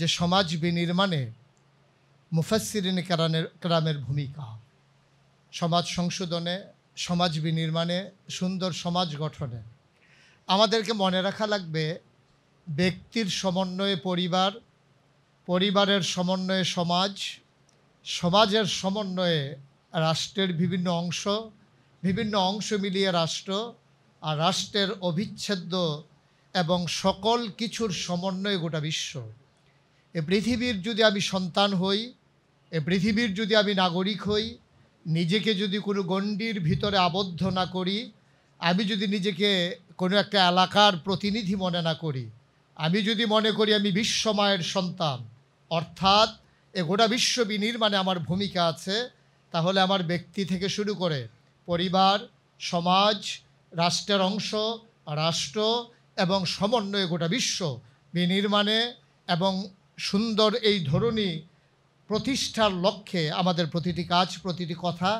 যে সমাজ বিনির্মাণে মুফাসসিরিন কেরামের ভূমিকা, সমাজ সংশোধনে, সমাজ বিনির্মাণে, সুন্দর সমাজ গঠনে আমাদেরকে মনে রাখা লাগবে ব্যক্তির সমন্বয়ে পরিবার, পরিবারের সমন্বয়ে সমাজ, সমাজের সমন্বয়ে রাষ্ট্রের বিভিন্ন অংশ মিলিয়ে রাষ্ট্র, আর রাষ্ট্রের অবিচ্ছেদ্য এবং সকল কিছুর সমন্বয়ে গোটা বিশ্ব। এ পৃথিবীর যদি আমি সন্তান হই, এ পৃথিবীর যদি আমি নাগরিক হই, নিজেকে যদি কোনো গণ্ডির ভিতরে আবদ্ধ না করি, আমি যদি নিজেকে কোনো একটা এলাকার প্রতিনিধি মনে না করি, আমি যদি মনে করি আমি বিশ্বমায়ের সন্তান, অর্থাৎ এ গোটা বিশ্ব বিনির্মাণে আমার ভূমিকা আছে, তাহলে আমার ব্যক্তি থেকে শুরু করে পরিবার, সমাজ, রাষ্ট্রের অংশ, রাষ্ট্র এবং সমন্বয়ে গোটা বিশ্ব বিনির্মাণে এবং সুন্দর এই ধরনী প্রতিষ্ঠার লক্ষ্যে আমাদের প্রতিটি কাজ, প্রতিটি কথা,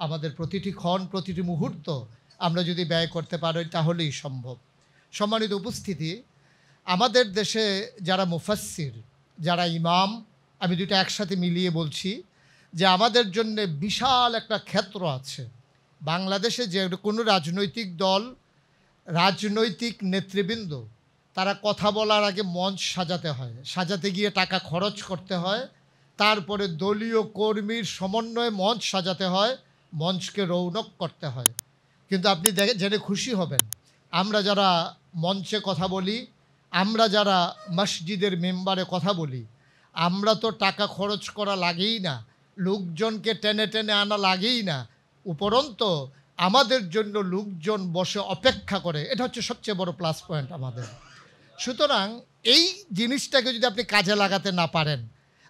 আমাদের প্রতিটি ক্ষণ, প্রতিটি মুহূর্ত আমরা যদি ব্যয় করতে পারি তাহলেই সম্ভব। সম্মানিত উপস্থিতি, আমাদের দেশে যারা মুফাসসির, যারা ইমাম, আমি দুটো একসাথে মিলিয়ে বলছি যে আমাদের জন্য বিশাল একটা ক্ষেত্র আছে। বাংলাদেশে যে কোনো রাজনৈতিক দল, রাজনৈতিক নেতৃবৃন্দ, তারা কথা বলার আগে মঞ্চ সাজাতে হয়, সাজাতে গিয়ে টাকা খরচ করতে হয়, তারপরে দলীয় কর্মীর সমন্বয়ে মঞ্চ সাজাতে হয়, মঞ্চকে রৌনক করতে হয়। কিন্তু আপনি জেনে খুশি হবেন, আমরা যারা মঞ্চে কথা বলি, আমরা যারা মসজিদের মেম্বারে কথা বলি, আমরা তো টাকা খরচ করা লাগেই না, লোকজনকে টেনে টেনে আনা লাগেই না, উপরন্তু আমাদের জন্য লোকজন বসে অপেক্ষা করে। এটা হচ্ছে সবচেয়ে বড় প্লাস পয়েন্ট আমাদের। সুতরাং এই জিনিসটাকে যদি আপনি কাজে লাগাতে না পারেন,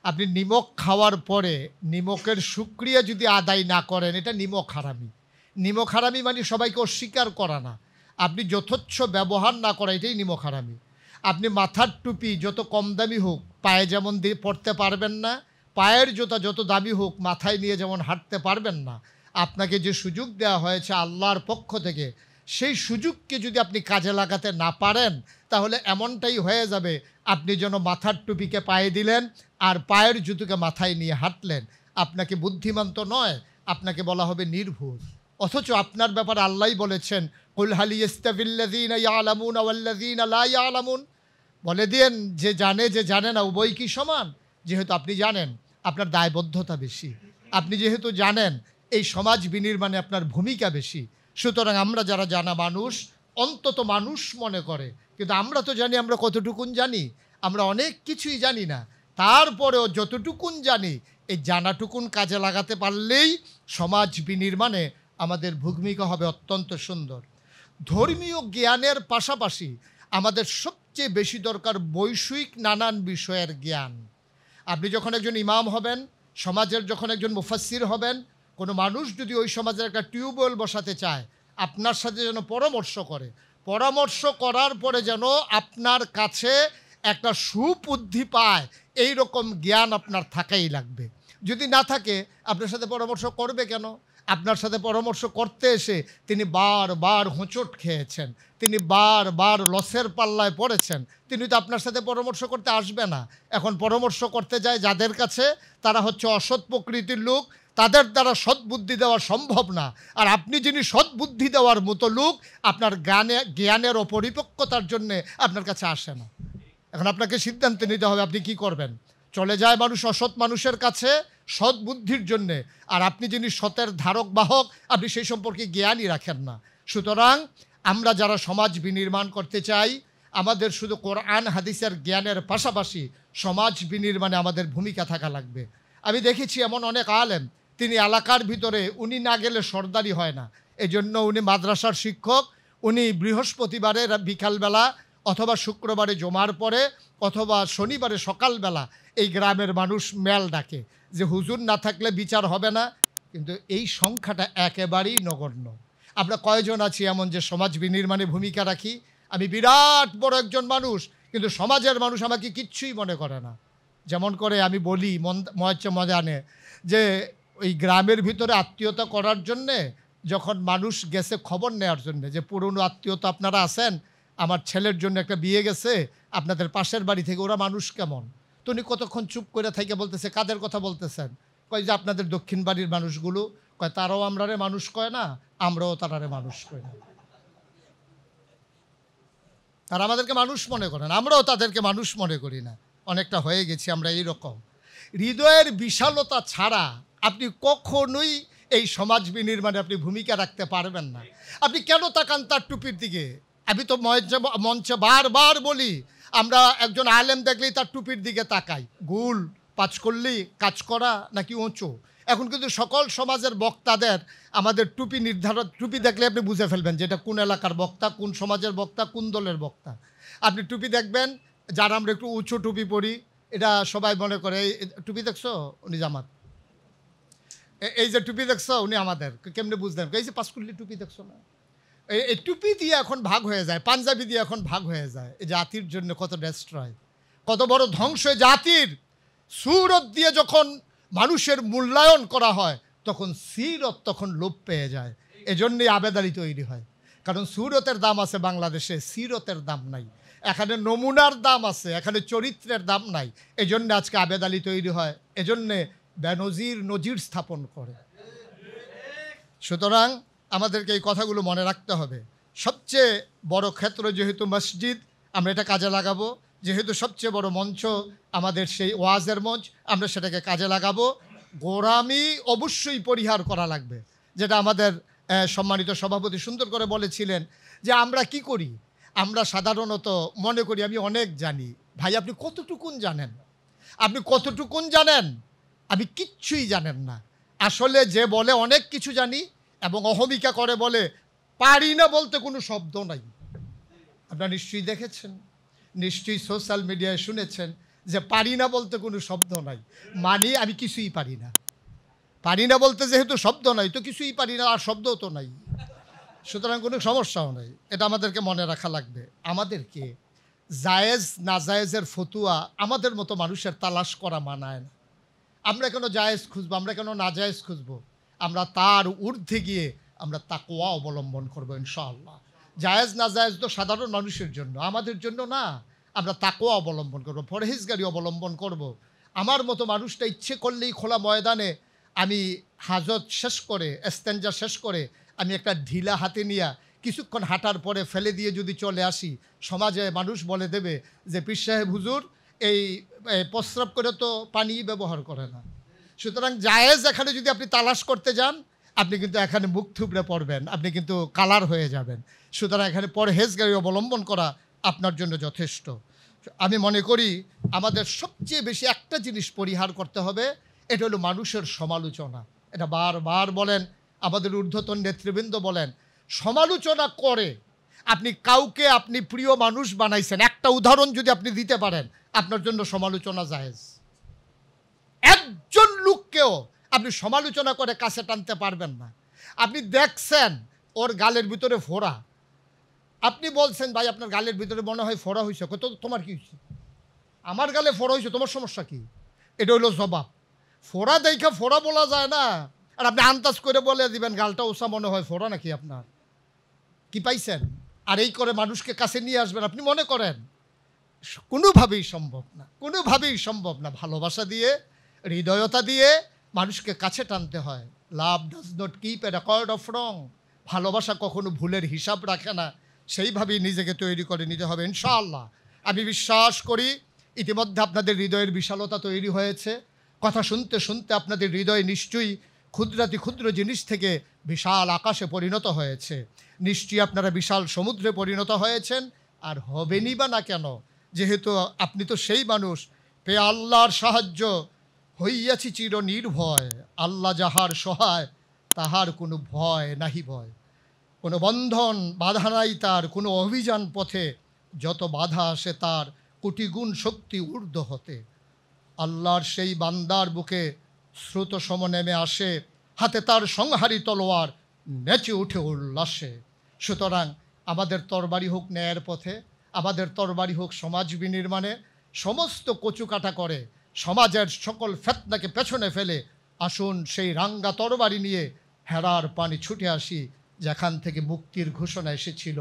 আপনি নিমক খাওয়ার পরে নিমকের শুকরিয়া যদি আদায় না করেন, এটা নিমক হারামি। নিমক হারামি মানে সবাইকে অস্বীকার করা না, আপনি যথেচ্ছ ব্যবহার না করা, এটাই নিমক হারামি। আপনি মাথার টুপি যত কম দামি হোক পায়ে যেমন দিয়ে পড়তে পারবেন না, পায়ের জুতা যত দামি হোক মাথায় নিয়ে যেমন হাঁটতে পারবেন না। আপনাকে যে সুযোগ দেওয়া হয়েছে আল্লাহর পক্ষ থেকে, সেই সুযোগকে যদি আপনি কাজে লাগাতে না পারেন, তাহলে এমনটাই হয়ে যাবে আপনি যেন মাথার টুপিকে পায়ে দিলেন আর পায়ের জুতোকে মাথায় নিয়ে হাঁটলেন। আপনাকে বুদ্ধিমান তো নয়, আপনাকে বলা হবে নির্ভুল। অথচ আপনার ব্যাপারে আল্লাহই বলেছেন, কুল হাল ইয়াস্তাবিল্লাযীনা ইয়ালামুনা ওয়াল্লাযীনা লা ইয়ালামুন, বলে দিন যে জানে না উভয় কি সমান। যেহেতু আপনি জানেন, আপনার দায়বদ্ধতা বেশি, আপনি যেহেতু জানেন এই সমাজ বিনির্মাণে আপনার ভূমিকা বেশি। সুতরাং আমরা যারা জানা মানুষ, অন্তত মানুষ মনে করে, কিন্তু আমরা তো জানি আমরা কতটুকুন জানি, আমরা অনেক কিছুই জানি না। তারপরেও যতটুকুন জানি, এই জানাটুকুন কাজে লাগাতে পারলেই সমাজ বিনির্মাণে আমাদের ভূমিকা হবে অত্যন্ত সুন্দর। ধর্মীয় জ্ঞানের পাশাপাশি আমাদের সবচেয়ে বেশি দরকার বৈষয়িক নানান বিষয়ের জ্ঞান। আপনি যখন একজন ইমাম হবেন, সমাজের যখন একজন মুফাসসির হবেন, কোনো মানুষ যদি ওই সমাজের একটা টিউবওয়েল বসাতে চায়, আপনার সাথে যেন পরামর্শ করে, পরামর্শ করার পরে যেন আপনার কাছে একটা সুবুদ্ধি পায়, এই রকম জ্ঞান আপনার থাকাই লাগবে। যদি না থাকে আপনার সাথে পরামর্শ করবে কেন? আপনার সাথে পরামর্শ করতে এসে তিনি বারবার হোঁচট খেয়েছেন, তিনি বারবার লসের পাল্লায় পড়েছেন, তিনি তো আপনার সাথে পরামর্শ করতে আসবে না। এখন পরামর্শ করতে যায় যাদের কাছে, তারা হচ্ছে অসৎ প্রকৃতির লোক, তাদের দ্বারা সদ্বুদ্ধি দেওয়া সম্ভব না। আর আপনি যিনি সদ্বুদ্ধি দেওয়ার মতো লোক, আপনার জ্ঞানের অপরিপক্কতার জন্যে আপনার কাছে আসে না। এখন আপনাকে সিদ্ধান্ত নিতে হবে আপনি কি করবেন। চলে যায় মানুষ অসৎ মানুষের কাছে সৎ বুদ্ধির জন্যে, আর আপনি যিনি সতের ধারক বাহক, আপনি সেই সম্পর্কে জ্ঞানই রাখেন না। সুতরাং আমরা যারা সমাজ বিনির্মাণ করতে চাই, আমাদের শুধু কোরআন হাদিসের জ্ঞানের পাশাপাশি সমাজ বিনির্মাণে আমাদের ভূমিকা থাকা লাগবে। আমি দেখেছি এমন অনেক আলেম, তিনি এলাকার ভিতরে উনি না গেলে সর্দারি হয় না, এজন্য উনি মাদ্রাসার শিক্ষক, উনি বৃহস্পতিবারে বিকালবেলা অথবা শুক্রবারে জমার পরে অথবা শনিবারে সকালবেলা এই গ্রামের মানুষ মেল ডাকে যে হুজুর না থাকলে বিচার হবে না। কিন্তু এই সংখ্যাটা একেবারেই নগণ্য। আমরা কয়জন আছি এমন যে সমাজ বিনির্মাণে ভূমিকা রাখি? আমি বিরাট বড় একজন মানুষ, কিন্তু সমাজের মানুষ আমাকে কিচ্ছুই মনে করে না। যেমন করে আমি বলি ময়দানে যে ওই গ্রামের ভিতরে আত্মীয়তা করার জন্যে যখন মানুষ গেছে খবর নেওয়ার জন্যে যে পুরনো আত্মীয়তা আপনারা আছেন, আমার ছেলের জন্য একটা বিয়ে গেছে আপনাদের পাশের বাড়ি থেকে, ওরা মানুষ কেমন? তো উনি কতক্ষণ চুপ করে থেকে বলতেছে, কাদের কথা বলতেছেন? কয় যে আপনাদের দক্ষিণ বাড়ির মানুষগুলো। কয় তারাও আমরারে মানুষ কয় না, আমরাও তারারে মানুষ কয় না। তারা আমাদেরকে মানুষ মনে করেন, আমরাও তাদেরকে মানুষ মনে করি না। অনেকটা হয়ে গেছি আমরা এইরকম। হৃদয়ের বিশালতা ছাড়া আপনি কখনোই এই সমাজ বিনির্মাণে আপনি ভূমিকা রাখতে পারবেন না। আপনি কেন তাকান তার টুপির দিকে? আমি তো মঞ্চে বারবার বলি, আমরা একজন আলেম দেখলেই তার টুপির দিকে তাকাই। গুল পাঁচকল্লি কাজ করা নাকি উঁচু? এখন কিন্তু সকল সমাজের বক্তাদের আমাদের টুপি নির্ধারণ, টুপি দেখলে আপনি বুঝে ফেলবেন যে এটা কোন এলাকার বক্তা, কোন সমাজের বক্তা, কোন দলের বক্তা। আপনি টুপি দেখবেন, যারা আমরা একটু উঁচু টুপি পরি, এটা সবাই মনে করে এই টুপি দেখছো উনি জামাত, এই যে টুপি দেখছো উনি আমাদের। কেমনে বুঝলেন? এই যে পাঁচকুল্লি টুপি দেখছো না, এই টুপি দিয়ে এখন ভাগ হয়ে যায়, পাঞ্জাবি দিয়ে এখন ভাগ হয়ে যায়। এই জাতির জন্য কত ডেস্ট্রয়, কত বড় ধ্বংস জাতির। সুরত দিয়ে যখন মানুষের মূল্যায়ন করা হয় তখন সিরত তখন লোপ পেয়ে যায়। এজন্যই আবেদারি তৈরি হয়, কারণ সুরতের দাম আছে বাংলাদেশে, সিরতের দাম নাই। এখানে নমুনার দাম আছে, এখানে চরিত্রের দাম নাই। এজন্য আজকে আবেদালি তৈরি হয়, এজন্যে বেনজির নজির স্থাপন করে। সুতরাং আমাদেরকে এই কথাগুলো মনে রাখতে হবে। সবচেয়ে বড় ক্ষেত্র যেহেতু মসজিদ, আমরা এটা কাজে লাগাবো। যেহেতু সবচেয়ে বড় মঞ্চ আমাদের সেই ওয়াজের মঞ্চ, আমরা সেটাকে কাজে লাগাবো। গোঁড়ামি অবশ্যই পরিহার করা লাগবে, যেটা আমাদের সম্মানিত সভাপতি সুন্দর করে বলেছিলেন যে আমরা কি করি, আমরা সাধারণত মনে করি আমি অনেক জানি। ভাই আপনি কতটুকুন জানেন? আপনি কতটুকুন জানেন? আপনি কিচ্ছুই জানেন না। আসলে যে বলে অনেক কিছু জানি এবং অহমিকা করে বলে পারি না বলতে কোনো শব্দ নাই। আপনারা নিশ্চয়ই দেখেছেন, নিশ্চয়ই সোশ্যাল মিডিয়ায় শুনেছেন যে পারি না বলতে কোনো শব্দ নাই, মানে আমি কিছুই পারি না। পারি না বলতে যেহেতু শব্দ নাই, তো কিছুই পারি না, আর শব্দও তো নাই, সুতরাং কোনো সমস্যাও নাই। এটা আমাদেরকে মনে রাখা লাগবে। আমাদেরকে জায়েজ নাজায়েজের ফতুয়া আমাদের মতো মানুষের তালাশ করা মানায় না। আমরা কেন জায়েজ খুঁজবো, আমরা কেন নাজায়েজ খুঁজবো? আমরা তার ঊর্ধ্বে গিয়ে আমরা তাকওয়া অবলম্বন করবো ইনশাআল্লাহ। জায়েজ নাজায়েজ তো সাধারণ মানুষের জন্য, আমাদের জন্য না। আমরা তাকওয়া অবলম্বন করবো, পরহেজগারি অবলম্বন করব। আমার মতো মানুষটা ইচ্ছে করলেই খোলা ময়দানে আমি হাজত শেষ করে, এস্তেঞ্জা শেষ করে আমি একটা ঢিলা হাতে নিয়ে কিছুক্ষণ হাঁটার পরে ফেলে দিয়ে যদি চলে আসি, সমাজে মানুষ বলে দেবে যে পীর সাহেব হুজুর এই প্রস্রাব করে তো পানি ব্যবহার করে না। সুতরাং জায়েজ এখানে যদি আপনি তালাশ করতে যান, আপনি কিন্তু এখানে মুখ থুবড়ে পড়বেন, আপনি কিন্তু কালার হয়ে যাবেন। সুতরাং এখানে পরহেজগারি অবলম্বন করা আপনার জন্য যথেষ্ট। আমি মনে করি আমাদের সবচেয়ে বেশি একটা জিনিস পরিহার করতে হবে, এটা হলো মানুষের সমালোচনা। এটা বারবার বলেন, আমাদের ঊর্ধ্বতন নেতৃবৃন্দ বলেন, সমালোচনা করে আপনি কাউকে আপনি প্রিয় মানুষ বানাইছেন, একটা উদাহরণ যদি আপনি দিতে পারেন, আপনার জন্য সমালোচনা জায়েজ। একজন লোককেও আপনি সমালোচনা করে কাছে টানতে পারবেন না। আপনি দেখছেন ওর গালের ভিতরে ফোড়া, আপনি বলছেন ভাই আপনার গালের ভিতরে মনে হয় ফোড়া হয়েছে, তো তোমার কি হয়েছে? আমার গালে ফোড়া হয়েছে, তোমার সমস্যা কি? এটা হলো জবাব। ফোড়া দেখা ফোড়া বলা যায় না, আর আপনি আন্দাজ করে বলে দিবেন গালটা ওসা মনে হয় ফোড়া নাকি আপনার, কি পাইছেন? আর এই করে মানুষকে কাছে নিয়ে আসবেন আপনি মনে করেন? কোনোভাবেই সম্ভব না, কোনোভাবেই সম্ভব না। ভালোবাসা দিয়ে, হৃদয়তা দিয়ে মানুষকে কাছে টানতে হয়। লাভ does not keep A record of রং। ভালোবাসা কখনো ভুলের হিসাব রাখে না, সেইভাবেই নিজেকে তৈরি করে নিতে হবে ইনশাআল্লাহ। আমি বিশ্বাস করি ইতিমধ্যে আপনাদের হৃদয়ের বিশালতা তৈরি হয়েছে। কথা শুনতে শুনতে আপনাদের হৃদয় নিশ্চয়ই ক্ষুদ্রাতি ক্ষুদ্র জিনিস থেকে বিশাল আকাশে পরিণত হয়েছে। নিশ্চয়ই আপনারা বিশাল সমুদ্রে পরিণত হয়েছেন, আর হবেনই বা না কেন, যেহেতু আপনি তো সেই মানুষ। পেয়ে আল্লাহর সাহায্য হইয়াছি চির নির্ভয়, আল্লাহ যাহার সহায় তাহার কোনো ভয় নাহি ভয়। কোনো বন্ধন বাধা নাই তার, কোনো অভিযান পথে যত বাধা আসে তার কোটিগুণ শক্তি ঊর্ধ্ব হতে। আল্লাহর সেই বান্দার বুকে স্রোত সম নেমে আসে, হাতে তার সংহারী তলোয়ার নেচে উঠে উল্লাসে। সুতরাং আমাদের তরবারি হোক ন্যায়ের পথে, আমাদের তরবারি হোক সমাজ বিনির্মাণে। সমস্ত কচুকাটা করে সমাজের সকল ফেতনাকে পেছনে ফেলে আসুন সেই রাঙ্গা তরবারি নিয়ে হেরার পানি ছুটে আসি, যেখান থেকে মুক্তির ঘোষণা এসেছিল।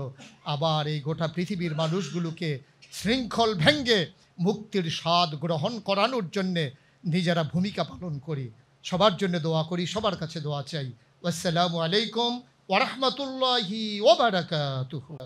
আবার এই গোটা পৃথিবীর মানুষগুলোকে শৃঙ্খল ভেঙ্গে মুক্তির স্বাদ গ্রহণ করানোর জন্যে নিজেরা ভূমিকা পালন করি। সবার জন্য দোয়া করি, সবার কাছে দোয়া চাই। আসসালামু আলাইকুম ওয়া রাহমাতুল্লাহি ওয়া বারাকাতুহু।